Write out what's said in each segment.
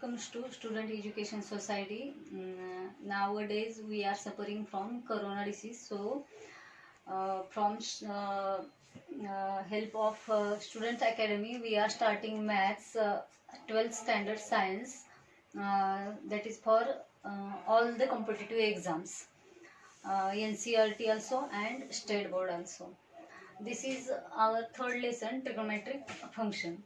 welcomes to Student Education Society. Nowadays we are suffering from corona disease, so from help of Student Academy we are starting maths 12th standard science, that is for all the competitive exams, NCERT also and state board also. This is our third lesson, trigonometric function.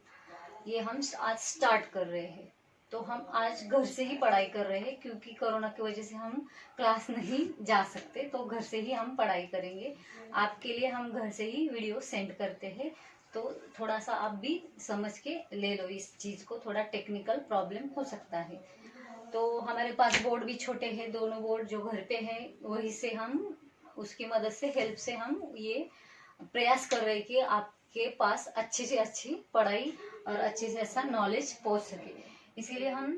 ये हम आज start कर रहे हैं। तो हम आज घर से ही पढ़ाई कर रहे हैं क्योंकि कोरोना की वजह से हम क्लास नहीं जा सकते, तो घर से ही हम पढ़ाई करेंगे। आपके लिए हम घर से ही वीडियो सेंड करते हैं, तो थोड़ा सा आप भी समझ के ले लो इस चीज को, थोड़ा टेक्निकल प्रॉब्लम हो सकता है। तो हमारे पास बोर्ड भी छोटे हैं, दोनों बोर्ड जो घर पे है वही से हम उसकी मदद से हेल्प से हम ये प्रयास कर रहे हैं कि आपके पास अच्छी से अच्छी पढ़ाई और अच्छे से अच्छा नॉलेज पहुंच सके। इसीलिए हम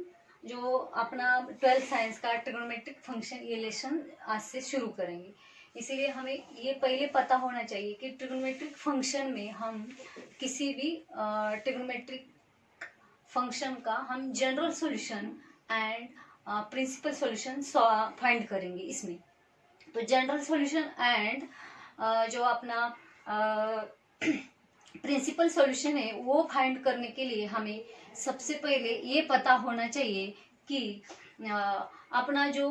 जो अपना 12th साइंस का ट्रिग्नोमेट्रिक फंक्शन ये लेसन आज से शुरू करेंगे। इसीलिए हमें ये पहले पता होना चाहिए कि ट्रिग्नोमेट्रिक फंक्शन में हम किसी भी ट्रिग्नोमेट्रिक फंक्शन का हम general solution and principal solution find करेंगे इसमें। तो जनरल सॉल्यूशन एंड जो अपना प्रिंसिपल सॉल्यूशन है वो फाइंड करने के लिए हमें सबसे पहले ये पता होना चाहिए कि अपना जो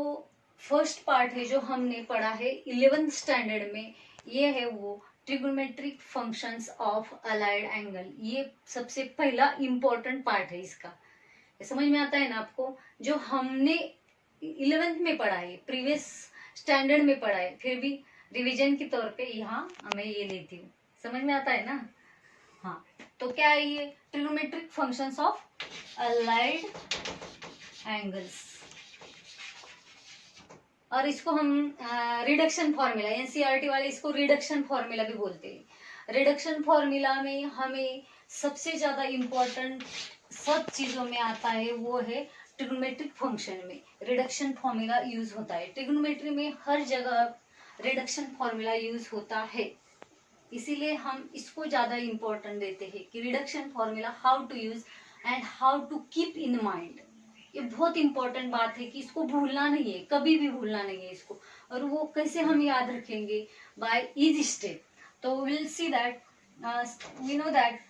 फर्स्ट पार्ट है जो हमने पढ़ा है 11th स्टैंडर्ड में, ये है वो trigonometric functions of allied angle. ये सबसे पहला इम्पोर्टेंट पार्ट है इसका। समझ में आता है ना आपको? जो हमने 11th में पढ़ा है, प्रीवियस स्टैंडर्ड में पढ़ा है, फिर भी रिवीजन के तौर पे यहाँ मैं ये लेती हूँ। समझ में आता है ना? हाँ, तो क्या है ये? Trigonometric functions of allied angles, और इसको हम रिडक्शन फॉर्मूला, एनसीईआरटी वाले इसको रिडक्शन फॉर्मूला भी बोलते हैं। रिडक्शन फॉर्मूला में हमें सबसे ज्यादा इम्पोर्टेंट सब चीजों में आता है वो है ट्रिग्नोमेट्रिक फंक्शन में रिडक्शन फॉर्मूला यूज होता है। ट्रिग्नोमेट्री में हर जगह रिडक्शन फॉर्मूला यूज होता है, इसीलिए हम इसको ज्यादा इम्पोर्टेंट देते हैं कि reduction formula how to use and how to keep in mind. ये बहुत इंपॉर्टेंट बात है कि इसको भूलना नहीं है, कभी भी भूलना नहीं है इसको। और वो कैसे हम याद रखेंगे? By easy step. तो will see that we know that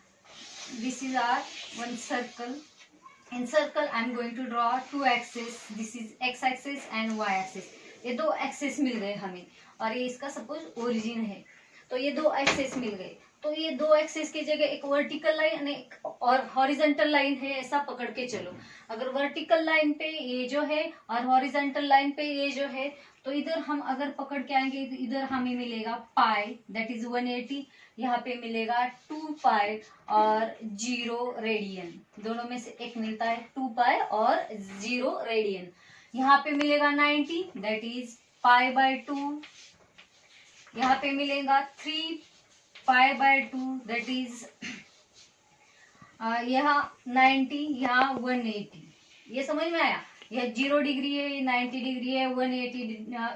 this is our one circle. In circle I am going to draw two axis, this is x axis and y axis. ये दो एक्सिस मिल गए हमें, और ये इसका suppose origin है, तो ये दो एक्सिस मिल गए। तो ये दो एक्सिस की जगह एक वर्टिकल लाइन और हॉरिजॉन्टल लाइन है, ऐसा पकड़ के चलो। अगर वर्टिकल लाइन पे ये जो है और हॉरिजॉन्टल लाइन पे ये जो है, तो इधर हम अगर पकड़ के आएंगे तो इधर हमें मिलेगा पाई, दैट इज 180। यहाँ पे मिलेगा 2 पाई और 0 रेडियन, दोनों में से एक मिलता है 2 पाई और 0 रेडियन। यहाँ पे मिलेगा 90, दैट इज पाई बाय 2। यहाँ पे मिलेगा 3 पाई बाय 2, दैट इज यहाँ 90, यहाँ 180। ये समझ में आया? यह 0 डिग्री है, 90 डिग्री है, 180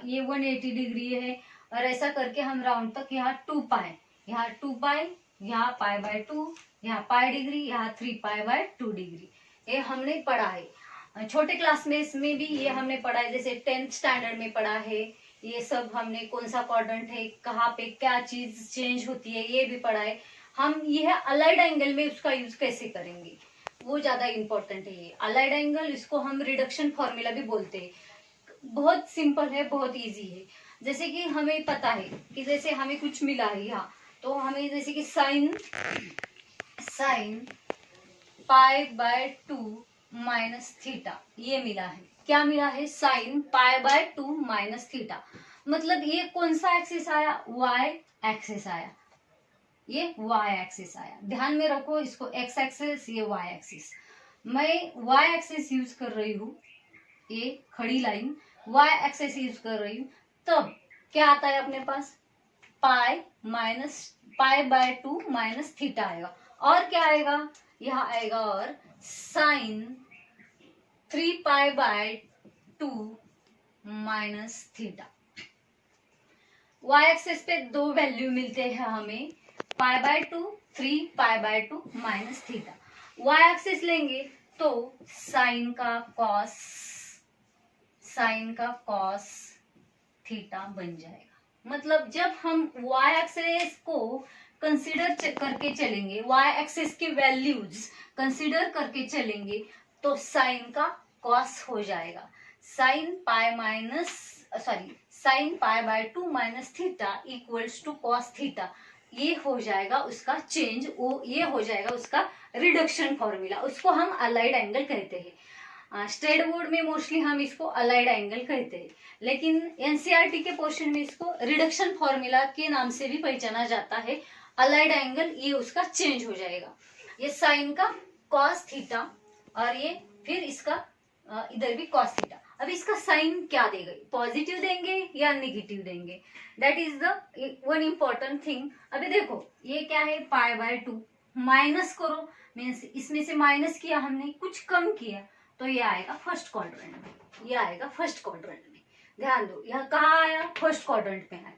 ये 180 डिग्री है, और ऐसा करके हम राउंड तक यहाँ 2 पाई, यहाँ 2 पाई, यहाँ पाई बाय 2, यहाँ पाई डिग्री, यहाँ 3 पाई बाय 2 डिग्री। ये हमने पढ़ा है छोटे क्लास में, इसमें भी ये हमने पढ़ा है, जैसे 10th स्टैंडर्ड में पढ़ा है। ये सब हमने कौन सा क्वाड्रेंट है, कहाँ पे क्या चीज चेंज होती है, ये भी पढ़ा है। हम यह अलाइड एंगल में उसका यूज कैसे करेंगे वो ज्यादा इंपॉर्टेंट है। ये अलाइड एंगल, इसको हम रिडक्शन फॉर्मूला भी बोलते हैं। बहुत सिंपल है, बहुत इजी है। जैसे कि हमें पता है कि जैसे हमें कुछ मिला है यहाँ, तो हमें जैसे कि sign pi by 2 minus theta ये मिला है। क्या मिला है? Sign pi by 2 minus theta. मतलब ये कौन सा एक्सिस आया? वाई एक्सिस आया, ये वाई एक्सिस आया। ध्यान में रखो इसको, एक्स एक्सिस, ये वाई एक्सिस। मैं वाई एक्सिस यूज कर रही हूँ, ये खड़ी लाइन वाई एक्सिस यूज कर रही हूँ, तब क्या आता है अपने पास? Pi minus pi by 2 minus theta आएगा। और क्या आएगा? यहाँ आएगा और sine 3 pi by 2 minus theta. Y axis पे दो वैल्यू मिलते हैं हमें, pi by 2, 3 pi by 2 minus theta. Y axis लेंगे तो साइन का कॉस थीटा बन जाएगा। मतलब जब हम y एक्सिस को कंसीडर करके चलेंगे, y एक्सिस की वैल्यूज कंसीडर करके चलेंगे, तो साइन का कॉस हो जाएगा। Sine pi by 2 minus theta equals to cos theta. ये हो जाएगा उसका चेंज, ये हो जाएगा उसका रिडक्शन फॉर्मूला। उसको हम अलाइड एंगल कहते हैं। स्टेट बोर्ड में मोस्टली हम इसको अलाइड एंगल कहते हैं, लेकिन एनसीईआरटी के पोर्शन में इसको रिडक्शन फॉर्मूला के नाम से भी पहचाना जाता है। अलाइड एंगल ये उसका चेंज हो जाएगा। ये साइन का कॉस थीटा और ये फिर इसका इधर भी कॉस थीटा। अब इसका साइन क्या देंगे, पॉजिटिव देंगे या निगेटिव देंगे, that is the one important thing. अभी देखो ये क्या है, पाई बाय 2 माइनस करो, मीन्स इसमें से माइनस किया हमने, कुछ कम किया, तो ये आएगा फर्स्ट क्वाड्रेंट में। ये आएगा फर्स्ट क्वाड्रेंट में। ध्यान दो, यह कहाँ आया, फर्स्ट क्वाड्रेंट में आया।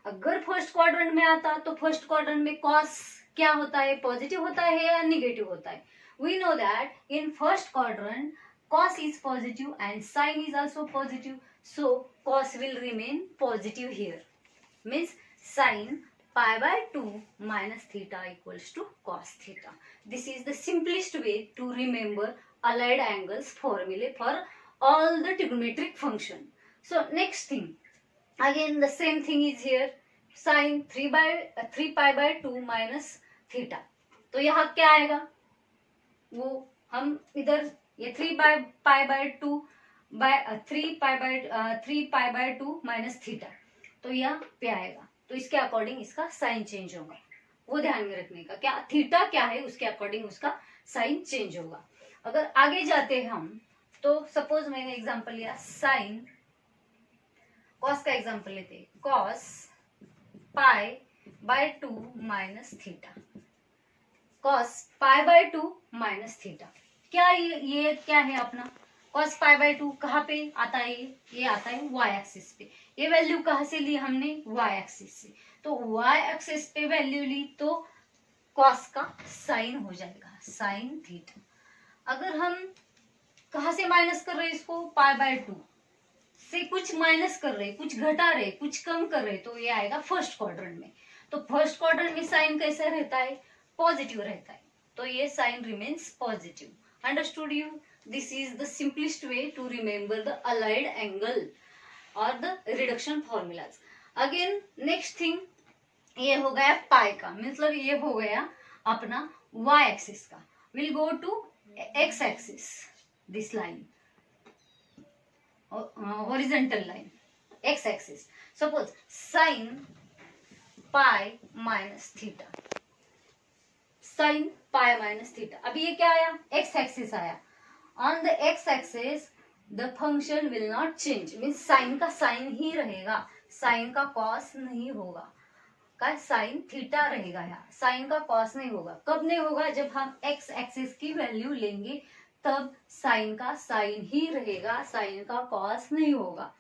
अगर फर्स्ट क्वाड्रेंट में आता तो फर्स्ट क्वाड्रेंट में कॉस क्या होता है, पॉजिटिव होता है या निगेटिव होता है। We know that in first quadrant cos is positive and sin is also positive, so cos will remain positive here, means sin pi by 2 minus theta equals to cos theta. This is the simplest way to remember allied angles formula for all the trigonometric function. So next thing, again the same thing is here, sin 3 pi by 2 minus theta. तो यहाँ क्या आएगा, वो हम इधर ये 3 pi by 2 minus theta, तो यह पे आएगा। तो इसके अकॉर्डिंग इसका साइन चेंज होगा, वो ध्यान में रखने का। क्या थीटा क्या है उसके अकॉर्डिंग उसका साइन चेंज होगा। अगर आगे जाते हैं हम, तो सपोज मैंने एग्जांपल लिया साइन कॉस का एग्जांपल लेते हैं, cos pi by 2 minus theta, cos pi by 2 minus theta. क्या ये क्या है अपना cos पाई बाय 2, कहाँ पे आता है, ये आता है y एक्सिस पे। ये वैल्यू कहाँ से ली हमने, y एक्सिस से। तो y एक्सिस पे वैल्यू ली तो cos का साइन हो जाएगा, साइन थीटा। अगर हम कहाँ से माइनस कर रहे हैं इसको, पाई बाय 2 से कुछ माइनस कर रहे, कुछ घटा रहे, कुछ कम कर रहे, तो ये आएगा फर्स्ट क्वाड्रेंट में। तो फर्स्ट क्वाड्रेंट में साइन कैसा रहता है, पॉजिटिव रहता है, तो ये sine remains positive. Understood you? This is the simplest way to remember the allied angle or the reduction formulas. Again next thing, ये हो गया पाई का, मतलब ये हो गया अपना y एक्सिस का। We'll go to x axis, this line, horizontal line, x axis. Suppose sin pi minus theta, sign pi minus theta. अभी ये क्या आया, एक्स एक्सिस आया। On the x axis the function will not change, means sign का sign ही रहेगा, sign का cos नहीं होगा, का साइन थीटा रहेगा। यहाँ साइन का कॉस नहीं होगा। कब नहीं होगा, जब हम एक्स एक्सिस की वैल्यू लेंगे तब साइन का साइन ही रहेगा, साइन का कॉस नहीं होगा।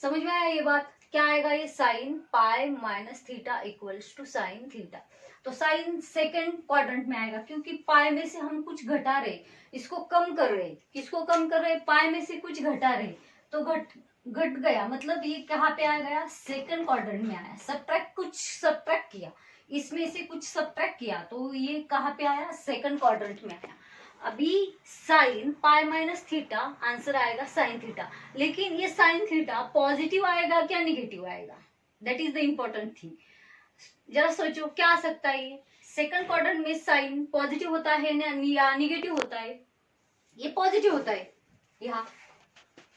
समझ में आया ये बात, क्या आएगा, ये sine pi minus theta equals to sine theta. तो साइन सेकंड क्वाड्रेंट में आएगा, क्योंकि पाई में से हम कुछ घटा रहे, इसको कम कर रहे। किसको कम कर रहे, पाई में से कुछ घटा रहे, तो घट गया, मतलब ये कहाँ पे आ गया, सेकंड क्वाड्रेंट में आया। कुछ सब्ट्रैक्ट किया, इसमें से कुछ सब्ट्रैक्ट किया, तो ये कहाँ पे आया, सेकंड क्वाड्रेंट में आया। अभी sign pi minus theta, answer आएगा साइन थीटा। लेकिन ये साइन थीटा पॉजिटिव आएगा क्या निगेटिव आएगा, that is the important thing. जरा सोचो क्या आ सकता है, ये सेकंड क्वाड्रेंट में साइन पॉजिटिव होता है या निगेटिव होता है, ये पॉजिटिव होता है। यहाँ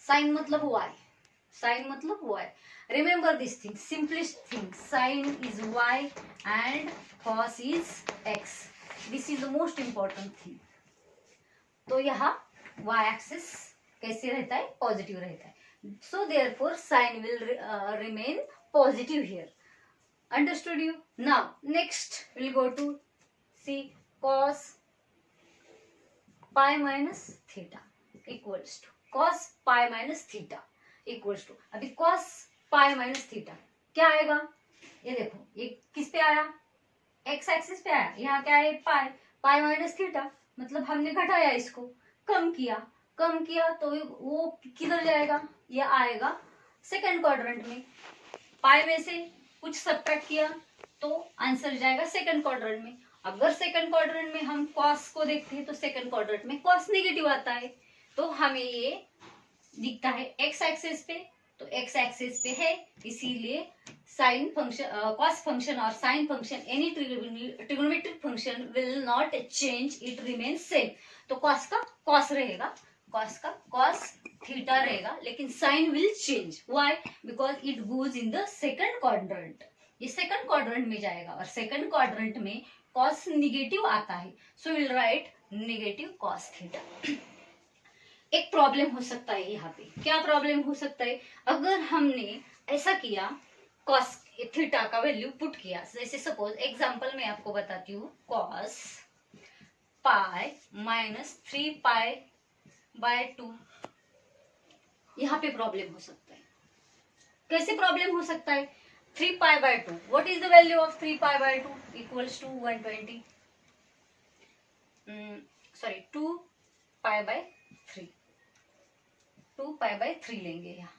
साइन मतलब y, साइन मतलब y। Remember this thing, simplest thing, sine is y and cos is x, this is the most important thing. तो यहाँ y एक्सिस कैसे रहता है, पॉजिटिव रहता है। So therefore sign will remain positive here. Understood you? Now next we'll go to see cos pi minus theta equals to cos pi minus theta equals to, अभी cos pi minus theta क्या आएगा, ये देखो ये किस पे आया, x axis पे आया। यहाँ क्या है, पाई, पाई माइनस थीटा, मतलब हमने घटाया इसको, कम किया तो वो किधर जाएगा, ये आएगा सेकंड क्वाड्रेंट में। पाई में से कुछ सब्ट्रैक्ट किया तो आंसर जाएगा सेकंड क्वाड्रेंट में। अगर सेकंड क्वाड्रेंट में हम कॉस को देखते हैं तो सेकंड क्वाड्रेंट में कॉस नेगेटिव आता है, तो हमें ये दिखता है एक्स एक्सिस पे, तो एक्स एक्सिस पे है, इसीलिए साइन फंक्शन, कॉस फंक्शन और sine function, any trigonometric function will not change, it remain same. तो कॉस का कॉस रहेगा, कॉस का कॉस थीटा रहेगा, लेकिन sine will change. Why? Because it goes in the second quadrant, ये second quadrant में जाएगा और सेकंड क्वाड्रेंट में कॉस निगेटिव आता है, so will write negative cos theta. एक प्रॉब्लम हो सकता है यहाँ पे, क्या प्रॉब्लम हो सकता है? अगर हमने ऐसा किया, कॉस थीटा का वैल्यू पुट किया, जैसे सपोज एग्जांपल में आपको बताती हूँ, cos pi minus 3 pi by 2, यहाँ पे प्रॉब्लम हो सकता है। कैसे प्रॉब्लम हो सकता है? 3 pi by 2, what is the value of 3 pi by 2 equals to 120, sorry 2 pi by 3, 2 pi by 3 लेंगे यहाँ।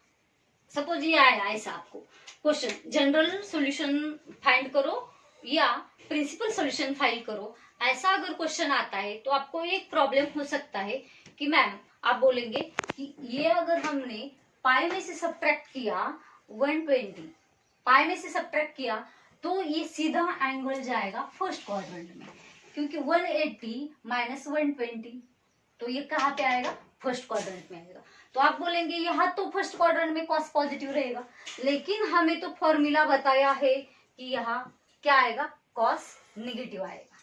सपोज ये आया ऐसा आपको क्वेश्चन, जनरल सॉल्यूशन फाइंड करो या प्रिंसिपल सॉल्यूशन फाइंड करो, ऐसा अगर क्वेश्चन आता है तो आपको एक प्रॉब्लम हो सकता है कि मैम आप बोलेंगे कि ये अगर हमने पाई में से सब्ट्रैक्ट किया 120, पाई में से सब्ट्रैक्ट किया तो ये सीधा एंगल जाएगा फर्स्ट क्वाड्रेंट में, क्योंकि 180 माइनस 120, तो ये कहाँ पे आएगा? फर्स्ट क्वाड्रेंट में आएगा। तो आप बोलेंगे यहाँ तो फर्स्ट क्वाड्रेंट में कॉस पॉजिटिव रहेगा, लेकिन हमें तो फॉर्मूला बताया है कि यहाँ क्या आएगा? कॉस नेगेटिव आएगा।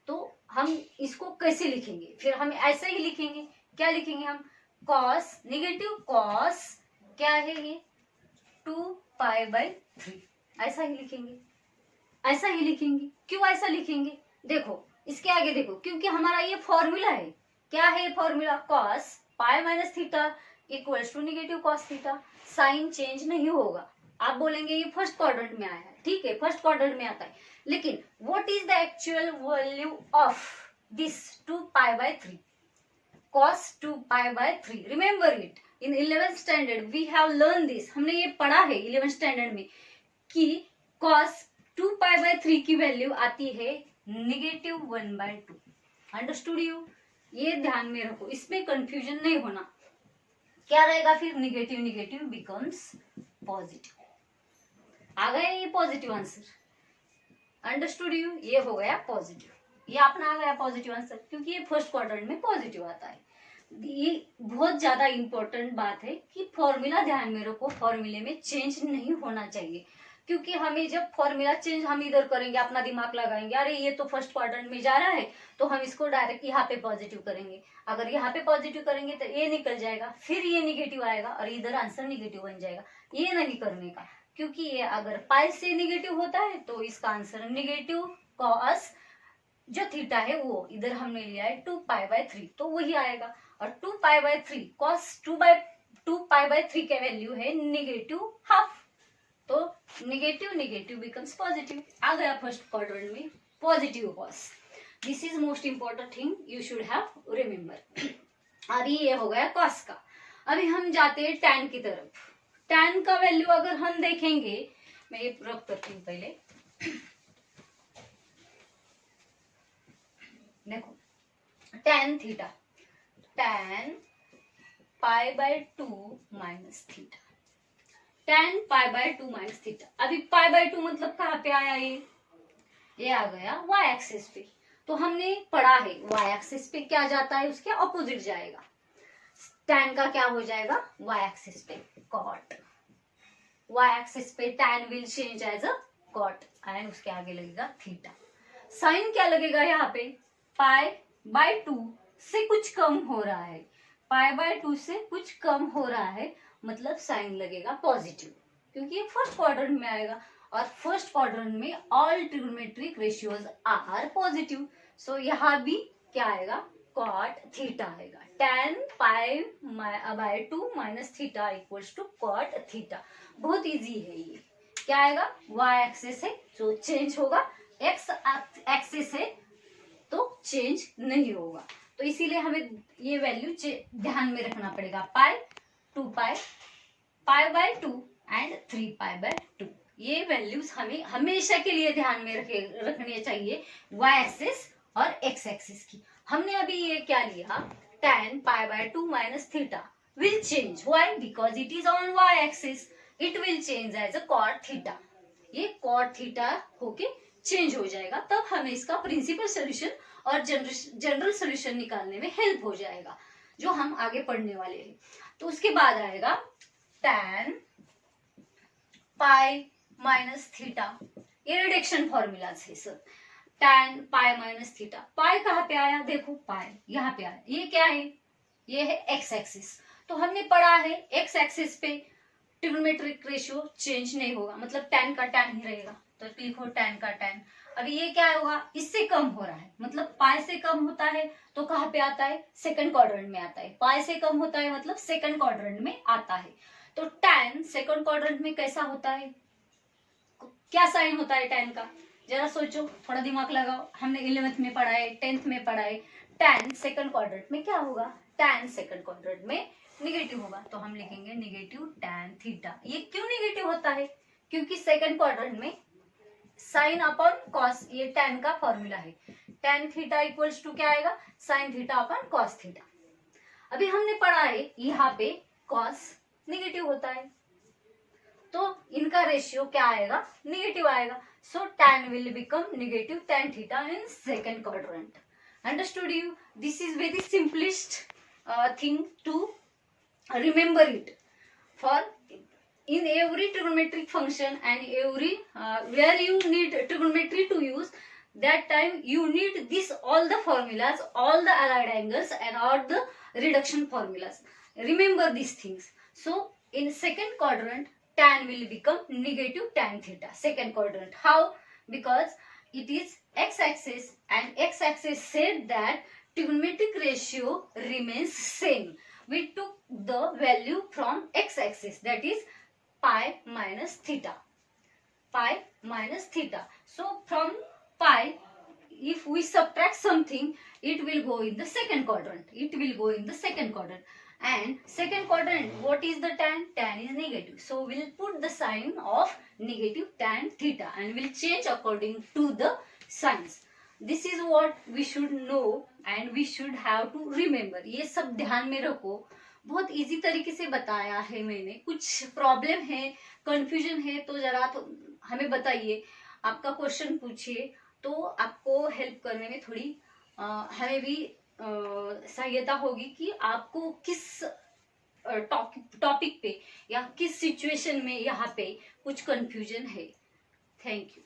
तो हम इसको कैसे लिखेंगे? फिर हम ऐसे ही लिखेंगे, क्या लिखेंगे हम? कॉस नेगेटिव कॉस क्या है ये? 2 पाई बाय 3, ऐसा ही लिखेंगे, ऐसा ही लिखेंगे। क्यों ऐसा लिखेंगे? देखो इसके आगे देखो, क्योंकि हमारा ये फॉर्मूला है। क्या है formula? Cos pi minus theta equals to negative cos theta, sine change नहीं होगा। आप बोलेंगे ये फर्स्ट क्वाड्रेंट में आया है, ठीक है, फर्स्ट क्वाड्रेंट में आता है, लेकिन what is the actual value of this 2 pi by 3? cos 2 pi by 3, remember it in 11th standard we have learned this, हमने ये पढ़ा है 11th standard में कि cos 2 pi by 3 की वैल्यू आती है नेगेटिव 1 by 2। Understood you? ये ध्यान में रखो, इसमें कंफ्यूजन नहीं होना। क्या रहेगा फिर? Negative negative becomes positive. आ गया ये पॉजिटिव आंसर। Understood you? ये हो गया पॉजिटिव, ये अपना आ गया पॉजिटिव आंसर, क्योंकि ये फर्स्ट क्वाड्रेंट में पॉजिटिव आता है। ये बहुत ज्यादा इंपॉर्टेंट बात है कि फॉर्मूला ध्यान में रखो, फॉर्मूले में चेंज नहीं होना चाहिए, क्योंकि हमें जब फॉर्मूला चेंज हम इधर करेंगे, अपना दिमाग लगाएंगे, अरे ये तो फर्स्ट क्वाड्रेंट में जा रहा है तो हम इसको डायरेक्ट यहाँ पे पॉजिटिव करेंगे। अगर यहाँ पे पॉजिटिव करेंगे तो ये निकल जाएगा, फिर ये निगेटिव आएगा और इधर आंसर निगेटिव बन जाएगा। ये नहीं करने का, क्योंकि ये अगर पाई से निगेटिव होता है तो इसका आंसर नेगेटिव कॉस जो थीटा है वो इधर हमने लिया है 2 पाई बाय 3, तो वही आएगा। और 2 pi by 3 cos 2 pi by 3 का वैल्यू है नेगेटिव हाफ, तो नेगेटिव नेगेटिव बिकम्स पॉजिटिव। आ गया फर्स्ट क्वाड्रेंट में positive cos. This is most important thing you should have remember. अभी ये हो गया कॉस का। अभी हम जाते हैं टैन की तरफ। टैन का वैल्यू अगर हम देखेंगे, मैं ये रख करती हूँ पहले, देखो tan theta, tan pi by 2 minus theta, tan pi by 2 minus theta. अभी पाई बाय 2 मतलब कहाँ पे आया? ये आ गया वाई एक्सिस पे। तो हमने पढ़ा है वाई एक्सिस पे क्या जाता है, उसके ऑपोजिट जाएगा। टैन का क्या हो जाएगा? वाई एक्सिस पे कॉट, वाई एक्सिस पे tan will change as a cot and उसके आगे लगेगा थीटा। साइन क्या लगेगा यहाँ पे? पाई बाय 2 से कुछ कम हो रहा है, पाई बाय 2 से कुछ कम हो रहा है, मतलब साइन लगेगा पॉजिटिव, क्योंकि ये फर्स्ट क्वाड्रेंट में आएगा और फर्स्ट क्वाड्रेंट में all trigonometric ratios are positive. So यहाँ भी क्या आएगा? कॉट थीटा आएगा। Tan pi by 2 minus theta equals to cot theta. बहुत इजी है ये। क्या आएगा? वाई एक्सिस है जो चेंज होगा, एक्स एक्सिस है तो चेंज नहीं होगा। तो इसीलिए हमें ये वैल्यू ध्यान में रखना पड़ेगा, pi, 2 pi, pi by 2 and 3 pi by 2। ये वैल्यूज हमें हमेशा के लिए ध्यान में रखनी चाहिए y एक्सिस और x एक्सिस की। हमने अभी ये क्या लिया, tan pi by 2 minus theta will change, why? Because it is on y axis, it will change as a cot theta। ये cot theta होके चेंज हो जाएगा, तब हमें इसका प्रिंसिपल सोल्यूशन और जनरल सोल्यूशन निकालने में हेल्प हो जाएगा, जो हम आगे पढ़ने वाले हैं। तो उसके बाद आएगा tan पाई माइनस थीटा, ये रिडक्शन फॉर्मूला है sir. tan pi minus theta, pi कहाँ पे आया, देखो पाई यहाँ पे आया, ये क्या है, ये है एक्स एक्सिस। तो हमने पढ़ा है एक्स एक्सिस पे ट्रिग्नोमेट्रिक रेशियो चेंज नहीं होगा, मतलब tan का tan ही रहेगा, तो लिखो tan का tan। अभी ये क्या होगा, इससे कम हो रहा है, मतलब पाई से कम होता है तो कहाँ पे आता है, सेकंड क्वाड्रेंट में आता है। पाई से कम होता है मतलब सेकंड क्वाड्रेंट में आता है। तो tan सेकंड क्वाड्रेंट में कैसा होता है, क्या साइन होता है tan का, जरा सोचो, थोड़ा दिमाग लगाओ। हमने 11th में पढ़ा है, 10th में पढ़ा है, tan सेकंड क्वाड्रेंट में क्या होगा, tan सेकंड क्वाड्रेंट में निगेटिव होगा, तो हम लिखेंगे निगेटिव tan थीटा। ये क्यों निगेटिव होता है, क्योंकि सेकंड क्वाड्रेंट में साइन अपॉन कॉस, ये tan का फॉर्मूला है, tan थीटा इक्वल्स टू क्या आएगा, sine theta upon cos theta. अभी हमने पढ़ा है यहाँ पे कॉस निगेटिव होता है, तो इनका रेशियो क्या आएगा, निगेटिव आएगा। सो tan will become negative tan theta in second quadrant। Understood you? This is very simplest thing to remember it. For in every trigonometric function and every where you need trigonometry to use, that time you need this all the formulas, all the allied angles and all the reduction formulas. Remember these things. So in second quadrant tan will become negative tan theta, second quadrant. How? Because it is x axis and x axis said that trigonometric ratio remains same. We took the value from x axis, that is pi minus theta, pi minus theta. So from pi, if we subtract something, it will go in the second quadrant, it will go in the second quadrant. And second quadrant, what is the tan, tan is negative, so we'll put the sign of negative tan theta and we'll change according to the signs. This is what we should know and we should have to remember। ये सब ध्यान में रखो, बहुत easy तरीके से बताया है मैंने। कुछ प्रॉब्लम है, कंफ्यूजन है तो जरा तो हमें बताइए, आपका क्वेश्चन पूछिए, तो आपको हेल्प करने में थोड़ी हमें भी सहायता होगी कि आपको किस टॉपिक पे या किस सिचुएशन में यहाँ पे कुछ कंफ्यूजन है। Thank you.